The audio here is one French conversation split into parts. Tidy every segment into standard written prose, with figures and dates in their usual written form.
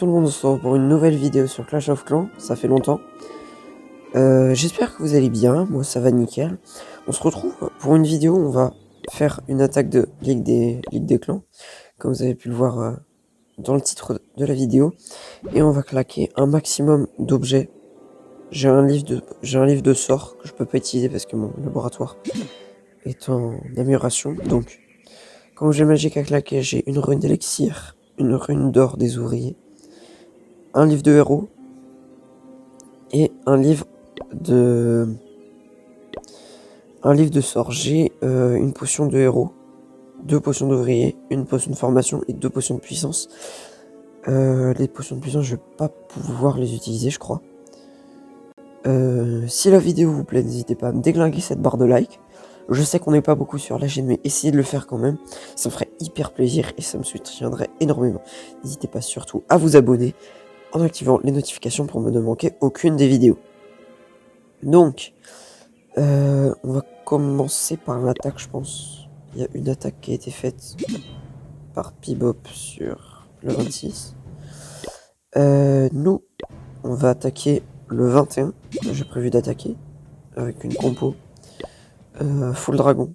Tout le monde se retrouve pour une nouvelle vidéo sur Clash of Clans, ça fait longtemps. J'espère que vous allez bien, moi ça va nickel. On se retrouve pour une vidéo, on va faire une attaque de Ligue des Clans, comme vous avez pu le voir dans le titre de la vidéo. Et on va claquer un maximum d'objets. J'ai un livre de sorts que je peux pas utiliser parce que mon laboratoire est en amélioration. Donc, comme j'ai magique à claquer, j'ai une rune d'élixir, une rune d'or des ouvriers, un livre de héros, et un livre de sorts. J'ai une potion de héros, 2 potions d'ouvrier, une potion de formation et 2 potions de puissance. Les potions de puissance, je vais pas pouvoir les utiliser, je crois. Si la vidéo vous plaît, n'hésitez pas à me déglinguer cette barre de like. Je sais qu'on n'est pas beaucoup sur la chaîne, mais essayez de le faire quand même. Ça me ferait hyper plaisir et ça me soutiendrait énormément. N'hésitez pas surtout à vous abonner en activant les notifications pour ne manquer aucune des vidéos. Donc, on va commencer par l'attaque, je pense. Il y a une attaque qui a été faite par Pibop sur le 26. Nous, on va attaquer le 21. J'ai prévu d'attaquer avec une compo full dragon.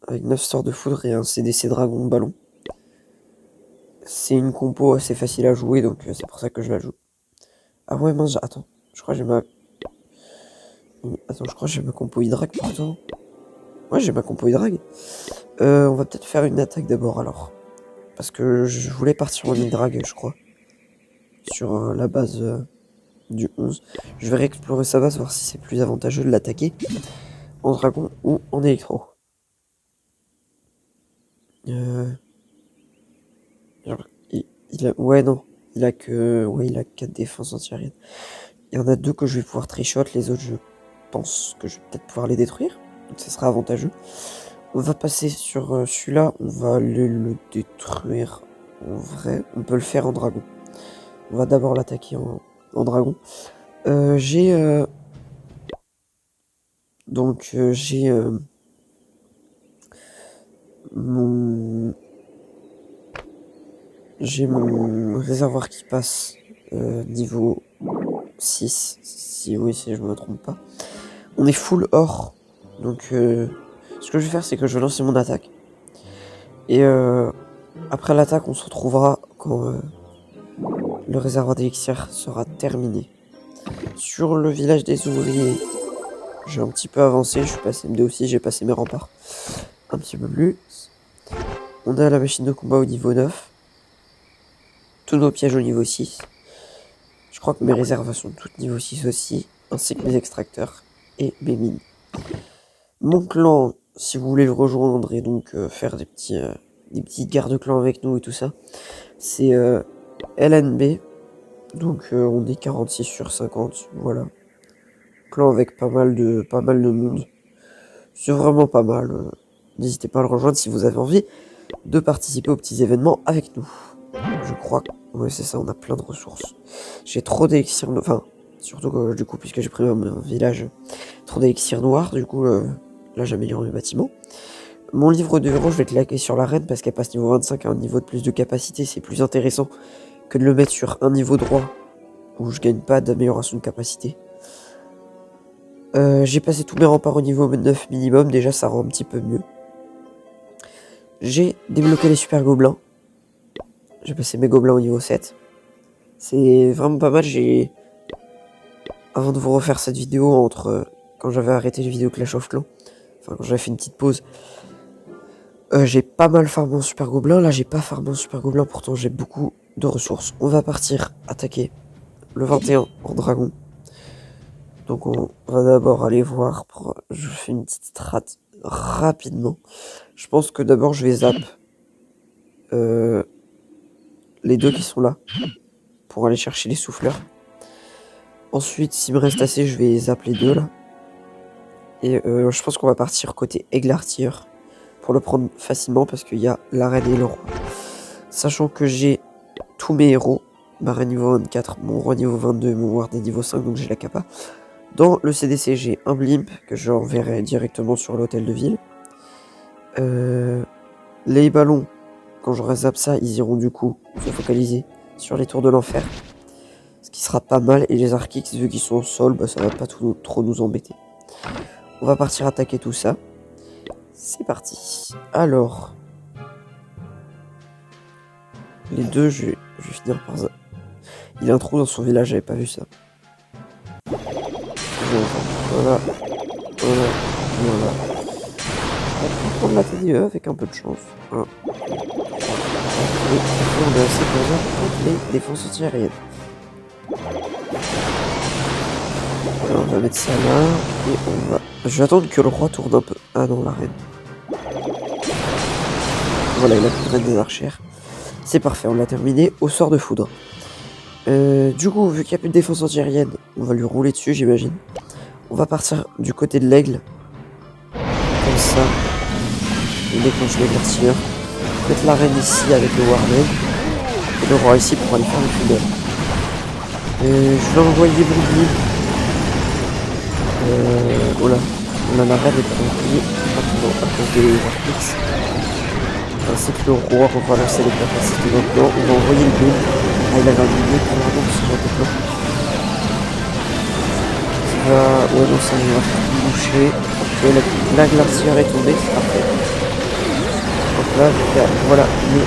Avec 9 sorts de foudre et un CDC dragon ballon. C'est une compo assez facile à jouer, donc c'est pour ça que je la joue. Ah ouais, mince, attends. Je crois que j'ai ma... Attends, je crois que j'ai ma compo Hydrag pourtant. Ouais, j'ai ma compo Hydrag. On va peut-être faire une attaque d'abord alors. Parce que je voulais partir en Hydrag, je crois. Sur la base du 11. Je vais réexplorer sa base, voir si c'est plus avantageux de l'attaquer en dragon ou en électro. Ouais, non. Il a que... Ouais, il a 4 défenses anti-aériennes. Il y en a 2 que je vais pouvoir trichot. Les autres, je pense que je vais peut-être pouvoir les détruire. Donc ça sera avantageux. On va passer sur celui-là. On va le détruire en vrai. On peut le faire en dragon. On va d'abord l'attaquer en dragon. J'ai mon réservoir qui passe niveau 6, si je me trompe pas. On est full or, donc ce que je vais faire, c'est que je vais lancer mon attaque. Et après l'attaque, on se retrouvera quand le réservoir d'élixir sera terminé. Sur le village des ouvriers, j'ai un petit peu avancé, je suis passé MD aussi, j'ai passé mes remparts un petit peu plus. On a la machine de combat au niveau 9. Tous nos pièges au niveau 6. Je crois que mes réserves sont toutes niveau 6 aussi, ainsi que mes extracteurs et mes mines. Mon clan, si vous voulez le rejoindre et donc faire des petits garde-clans avec nous et tout ça, c'est LNB. Donc on est 46 sur 50, voilà. Clan avec pas mal de monde. C'est vraiment pas mal. N'hésitez pas à le rejoindre si vous avez envie de participer aux petits événements avec nous. Je crois que... Ouais, c'est ça, on a plein de ressources. J'ai trop d'élixir... Enfin, surtout que, du coup, puisque j'ai pris un village, trop d'élixir noir, du coup, là, j'améliore mes bâtiments. Mon livre de héros, je vais te claquer sur l'arène parce qu'elle passe niveau 25 à un niveau de plus de capacité. C'est plus intéressant que de le mettre sur un niveau droit où je gagne pas d'amélioration de capacité. J'ai passé tous mes remparts au niveau 9 minimum, déjà ça rend un petit peu mieux. J'ai débloqué les super gobelins. J'ai passé mes gobelins au niveau 7. C'est vraiment pas mal. Avant de vous refaire cette vidéo, entre quand j'avais arrêté les vidéos Clash of Clans, enfin quand j'avais fait une petite pause, j'ai pas mal farmé en super gobelin. Là j'ai pas farmé en super gobelin, pourtant j'ai beaucoup de ressources. On va partir attaquer le 21 en dragon. Donc on va d'abord aller voir. Je fais une petite strat rapidement. Je pense que d'abord je vais zap les 2 qui sont là pour aller chercher les souffleurs. Ensuite, s'il me reste assez, je vais zap les 2 là. Et je pense qu'on va partir côté aigle artilleur pour le prendre facilement parce qu'il y a la reine et le roi. Sachant que j'ai tous mes héros, ma reine niveau 24, mon roi niveau 22 et mon ward niveau 5, donc j'ai la capa. Dans le CDC, j'ai un blimp que j'enverrai directement sur l'hôtel de ville. Les ballons, quand je zap ça, ils iront du coup se focaliser sur les tours de l'enfer. Ce qui sera pas mal. Et les Archix, vu qu'ils sont au sol, bah, ça va pas trop nous embêter. On va partir attaquer tout ça. C'est parti. Alors. Les deux, je vais finir par ça. Il a un trou dans son village, j'avais pas vu ça. Voilà. Voilà. Voilà. On va prendre la TDE avec un peu de chance. Hein. Et on a assez pour ça contre les défenses antiaériennes. Voilà, on va mettre ça là. Et on va. Je vais attendre que le roi tourne un peu. Ah non, la reine. Voilà, il a plus de reine des archères. C'est parfait, on l'a terminé au sort de foudre. Du coup, vu qu'il n'y a plus de défense antiaérienne, on va lui rouler dessus, j'imagine. On va partir du côté de l'aigle. Comme ça. On déclenche l'aigle artilleur. Mettre la reine ici avec le warden. Et le roi ici pour aller faire le tunnel. Je vais envoyer des boucliers. Oh là. On a la reine est envoyée rapidement à cause des archix. Ainsi que le roi va lancer les capacités maintenant. On va envoyer le build. Ah, il avait un build pour la bombe sur le déclenche. Ouais, non, ça va faire boucher. Ok, la glacière est tombée, c'est parfait. Donc là, voilà, le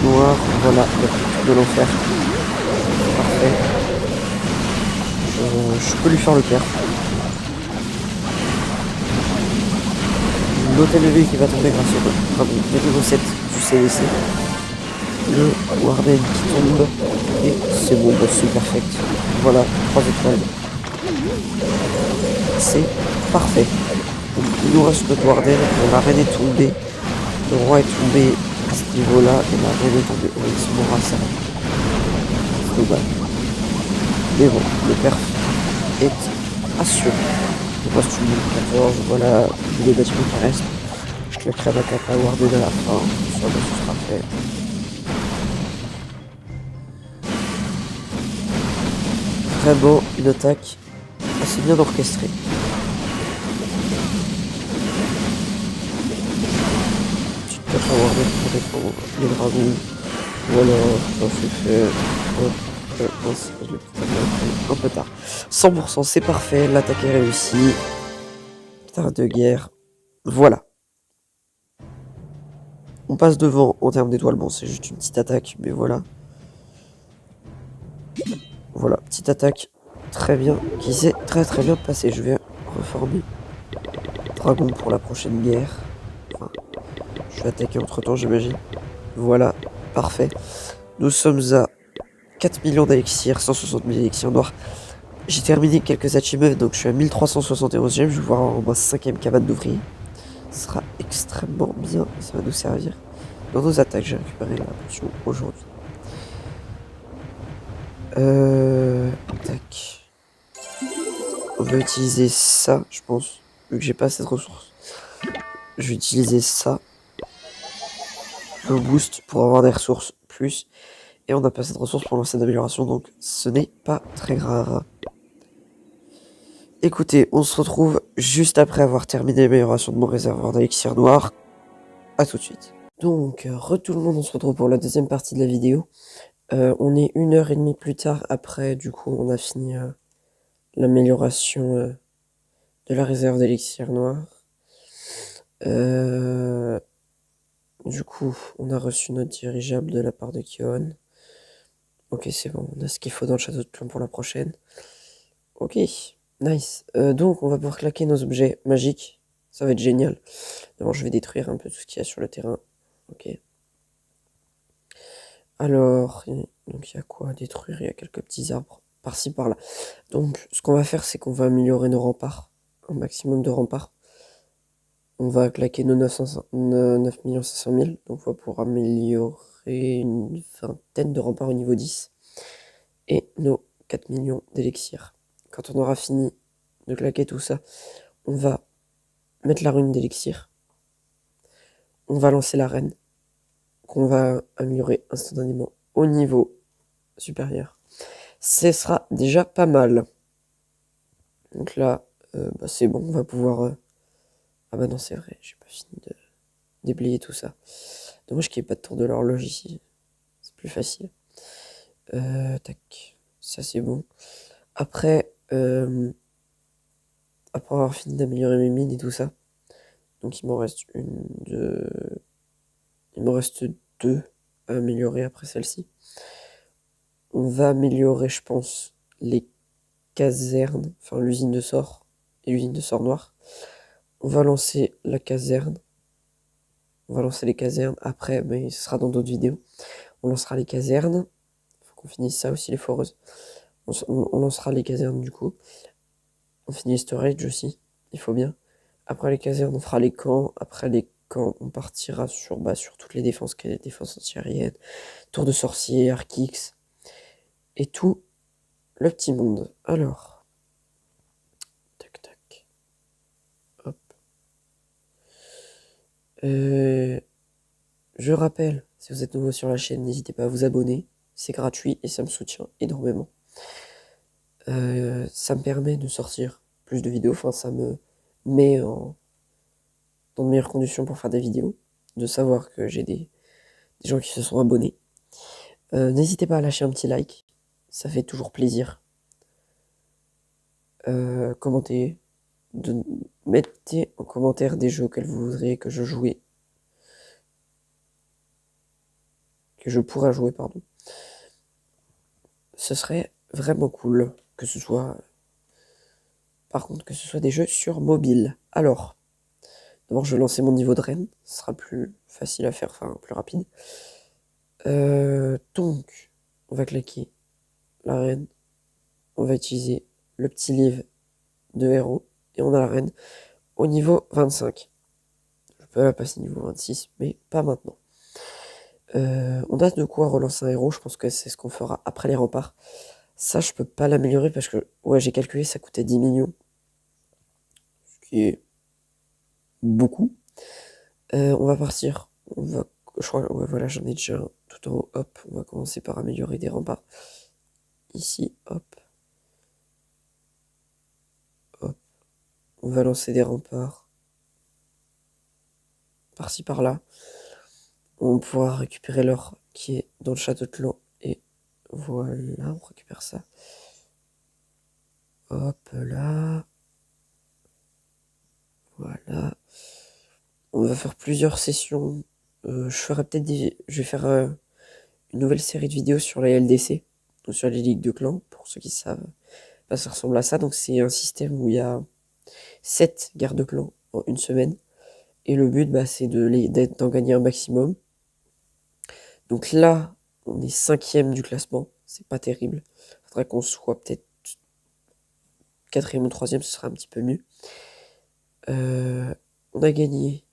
noir, voilà, le truc de l'enfer. Parfait. Je peux lui faire le père. L'hôtel de ville qui va tomber grâce au niveau 7 du CDC. Le Warden qui tombe. Et c'est bon, bah, c'est perfect. Voilà, 3 étoiles. C'est parfait. Donc, il nous reste le Warden. La reine est tombée. Le roi est tombé à ce niveau-là. Et la reine est tombée. Oui, c'est mon ça. C'est dommage. Mais bon, le perf est assuré. Il reste une 14. Voilà, les bâtiments qui restent. Je claquerai ma carte à Warden à la fin. Ça, bah, ce sera fait. Vraiment une attaque assez bien orchestrée. Petite carte à Warden pour défendre les dragons. Voilà, ça c'est fait. Un peu tard. 100%, c'est parfait. L'attaque est réussie. Putain de guerre. Voilà. On passe devant en termes d'étoiles. Bon, c'est juste une petite attaque, mais voilà. Voilà, petite attaque très bien, qui s'est très bien passée. Je vais reformer dragon pour la prochaine guerre. Enfin, je vais attaquer entre temps, j'imagine. Voilà, parfait. Nous sommes à 4 millions d'élixir, 160 000 élixirs noirs. J'ai terminé quelques achievements, donc je suis à 1371 gemmes. Je vais voir en ma 5ème cabane d'ouvriers. Ce sera extrêmement bien, ça va nous servir dans nos attaques. J'ai récupéré la potion aujourd'hui. Tac. On va utiliser ça, je pense. Vu que j'ai pas assez de ressources. Je vais utiliser ça. Le boost pour avoir des ressources plus. Et on n'a pas assez de ressources pour lancer d'amélioration, donc ce n'est pas très grave. Écoutez, on se retrouve juste après avoir terminé l'amélioration de mon réservoir d'élixir noir. A tout de suite. Donc, tout le monde, on se retrouve pour la deuxième partie de la vidéo. On est 1h30 plus tard après, du coup, on a fini l'amélioration de la réserve d'élixir noir. Du coup, on a reçu notre dirigeable de la part de Kion. Ok, c'est bon, on a ce qu'il faut dans le château de plomb pour la prochaine. Ok, nice. Donc, on va pouvoir claquer nos objets magiques. Ça va être génial. D'abord, je vais détruire un peu tout ce qu'il y a sur le terrain. Ok. Alors, donc il y a quoi à détruire? Il y a quelques petits arbres par-ci par-là. Donc, ce qu'on va faire, c'est qu'on va améliorer nos remparts. Un maximum de remparts. On va claquer nos 9 500 000. Donc, on va pouvoir améliorer une vingtaine de remparts au niveau 10. Et nos 4 millions d'élixir. Quand on aura fini de claquer tout ça, on va mettre la rune d'élixir. On va lancer la reine, qu'on va améliorer instantanément au niveau supérieur. Ce sera déjà pas mal. Donc là, bah c'est bon, on va pouvoir... Ah bah non, c'est vrai, j'ai pas fini de déblayer tout ça. Dommage qu'il n'y ait pas de tour de l'horloge ici. C'est plus facile. Tac, ça c'est bon. Après avoir fini d'améliorer mes mines et tout ça, donc il m'en reste il m'en reste deux à améliorer après celle-ci. On va améliorer, je pense, les casernes, enfin l'usine de sort et l'usine de sort noir. On va lancer la caserne. On va lancer les casernes après, mais ce sera dans d'autres vidéos. On lancera les casernes. Faut qu'on finisse ça aussi, les foreuses. On lancera les casernes du coup. On finit les storage aussi. Il faut bien. Après les casernes, on fera les camps. Après les camps, on partira sur toutes les défenses, défenses antiaériennes, tour de sorcier, Arc-X et tout le petit monde. Alors, tac tac. Hop. Je rappelle, si vous êtes nouveau sur la chaîne, n'hésitez pas à vous abonner. C'est gratuit et ça me soutient énormément. Ça me permet de sortir plus de vidéos. Enfin, ça me met dans de meilleures conditions pour faire des vidéos. De savoir que j'ai des gens qui se sont abonnés. N'hésitez pas à lâcher un petit like. Ça fait toujours plaisir. Commentez. Mettez en commentaire des jeux auxquels vous voudriez que je jouais. Que je pourrais jouer, pardon. Ce serait vraiment cool que ce soit... Par contre, que ce soit des jeux sur mobile. Alors, d'abord, je vais lancer mon niveau de reine. Ce sera plus facile à faire, enfin, plus rapide. Donc, on va claquer la reine. On va utiliser le petit livre de héros. Et on a la reine au niveau 25. Je peux la passer niveau 26, mais pas maintenant. On a de quoi relancer un héros. Je pense que c'est ce qu'on fera après les remparts. Ça, je peux pas l'améliorer parce que, ouais, j'ai calculé, ça coûtait 10 millions. Ce qui est beaucoup. On va partir. Je crois, ouais, voilà, j'en ai déjà un tout en haut. Hop, on va commencer par améliorer des remparts. Ici, hop. Hop. On va lancer des remparts. Par-ci, par-là. On pourra récupérer l'or qui est dans le château de clan. Et voilà, on récupère ça. Hop là. Voilà. On va faire plusieurs sessions. Je ferai peut-être Je vais faire une nouvelle série de vidéos sur la LDC. Ou sur les ligues de clans, pour ceux qui savent. Bah, ça ressemble à ça. Donc c'est un système où il y a 7 guerres de clans en une semaine. Et le but, bah, c'est d'en gagner un maximum. Donc là, on est 5e du classement. C'est pas terrible. Faudrait qu'on soit peut-être 4e ou 3e, ce serait un petit peu mieux. On a gagné.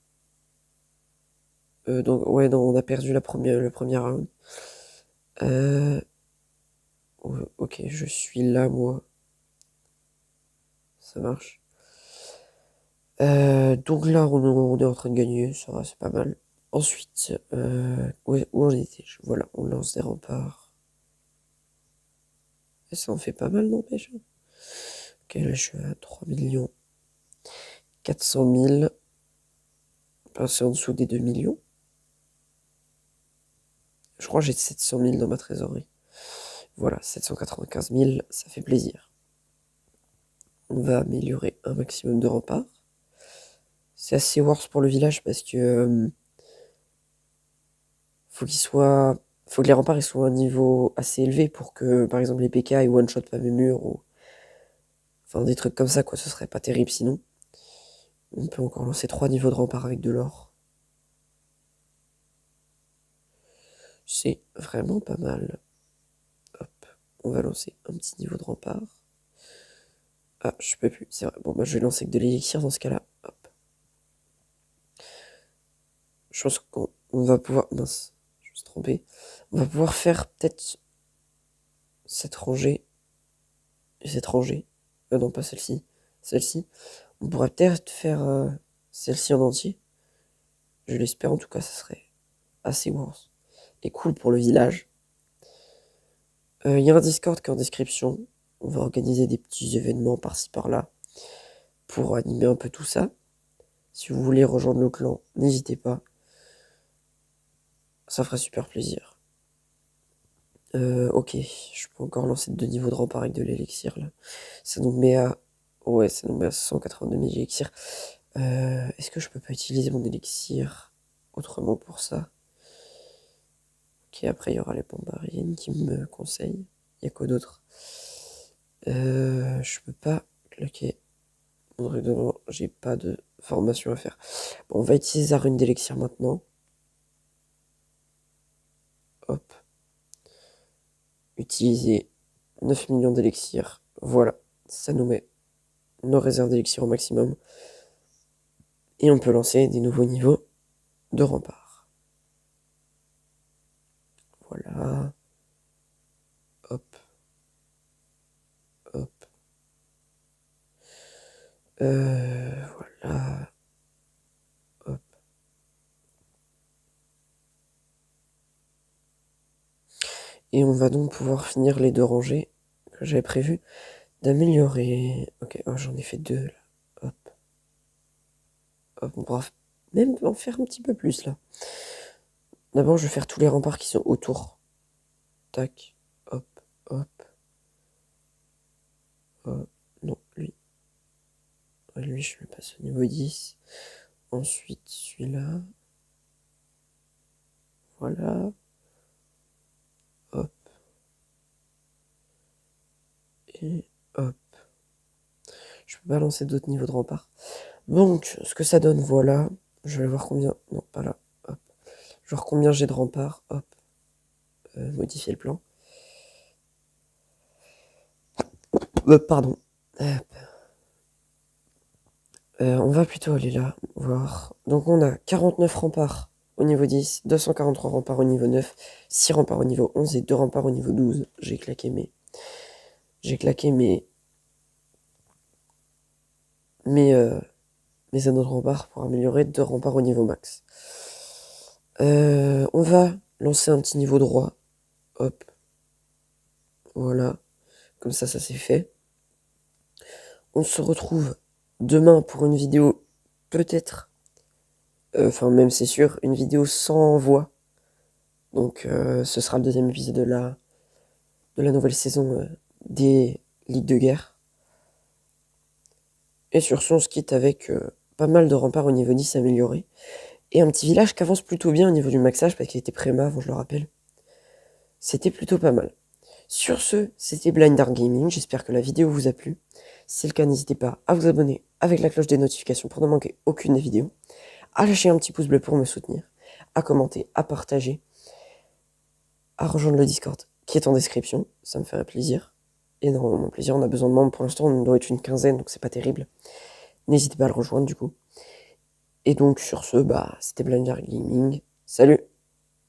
Donc, ouais, non, on a perdu le premier round. Ok, je suis là, moi. Ça marche. Donc là, on est en train de gagner, ça va, c'est pas mal. Ensuite, où on était? Voilà, on lance des remparts. Et ça en fait pas mal, n'empêche. Ok, là, je suis à 3 millions 400 000. Passer en dessous des 2 millions. Je crois que j'ai 700 000 dans ma trésorerie. Voilà, 795 000, ça fait plaisir. On va améliorer un maximum de remparts. C'est assez worse pour le village parce que faut que les remparts ils soient à un niveau assez élevé pour que, par exemple, les PK ils one-shot pas mes murs ou enfin des trucs comme ça, quoi. Ce serait pas terrible sinon. On peut encore lancer 3 niveaux de remparts avec de l'or. C'est vraiment pas mal. Hop, on va lancer un petit niveau de rempart. Ah, je peux plus, c'est vrai. Bon, bah, je vais lancer que de l'élixir dans ce cas-là. Hop. Je pense qu'on va pouvoir... Mince, je me suis trompé. On va pouvoir faire peut-être cette rangée et cette rangée. Non, pas celle-ci. Celle-ci. On pourrait peut-être faire celle-ci en entier. Je l'espère, en tout cas, ça serait assez worse. Et cool pour le village. Il y a un Discord qui est en description. On va organiser des petits événements par-ci par-là pour animer un peu tout ça. Si vous voulez rejoindre le clan, n'hésitez pas. Ça ferait super plaisir. Ok, je peux encore lancer 2 niveaux de rempart avec de l'élixir là. Ça nous met à... Ouais, ça nous met à 182 000 élixirs. Est-ce que je peux pas utiliser mon élixir autrement pour ça? Ok, après il y aura les bombardiers qui me conseillent. Il y a quoi d'autre? Je peux pas claquer. J'ai pas de formation à faire. Bon, on va utiliser la rune d'élixir maintenant. Hop. Utiliser 9 millions d'élixir. Voilà, ça nous met nos réserves d'élixir au maximum. Et on peut lancer des nouveaux niveaux de rempart. Voilà. Hop. Hop. Voilà. Hop. Et on va donc pouvoir finir les 2 rangées que j'avais prévu d'améliorer. Ok, oh, j'en ai fait 2 là. Hop. Hop, on pourra même en faire un petit peu plus là. D'abord, je vais faire tous les remparts qui sont autour. Tac. Hop. Hop. Non, lui. Ouais, lui, je le passe au niveau 10. Ensuite, celui-là. Voilà. Hop. Et hop. Je peux pas lancer d'autres niveaux de rempart. Donc, ce que ça donne, voilà. Je vais voir combien... Non, pas là. Hop. Je vais voir combien j'ai de remparts. Hop. Modifier le plan. Pardon. Hop. On va plutôt aller là, voir. Donc on a 49 remparts au niveau 10, 243 remparts au niveau 9, 6 remparts au niveau 11 et 2 remparts au niveau 12. J'ai claqué mes... mes anneaux de rempart pour améliorer 2 remparts au niveau max. On va lancer un petit niveau droit. Hop. Voilà. Comme ça c'est fait. On se retrouve demain pour une vidéo, peut-être, enfin même c'est sûr, une vidéo sans voix. Donc ce sera le 2e épisode de la nouvelle saison des Ligues de guerre. Et sur ce, on se quitte avec pas mal de remparts au niveau 10 améliorés. Et un petit village qui avance plutôt bien au niveau du maxage, parce qu'il était préma avant, je le rappelle. C'était plutôt pas mal. Sur ce, c'était Blind Dark Gaming, j'espère que la vidéo vous a plu. Si c'est le cas, n'hésitez pas à vous abonner avec la cloche des notifications pour ne manquer aucune des vidéos, à lâcher un petit pouce bleu pour me soutenir, à commenter, à partager, à rejoindre le Discord qui est en description, ça me ferait plaisir. Énormément plaisir, on a besoin de membres, pour l'instant on doit être une quinzaine, donc c'est pas terrible. N'hésitez pas à le rejoindre du coup. Et donc sur ce, c'était Blind Dark Gaming, salut!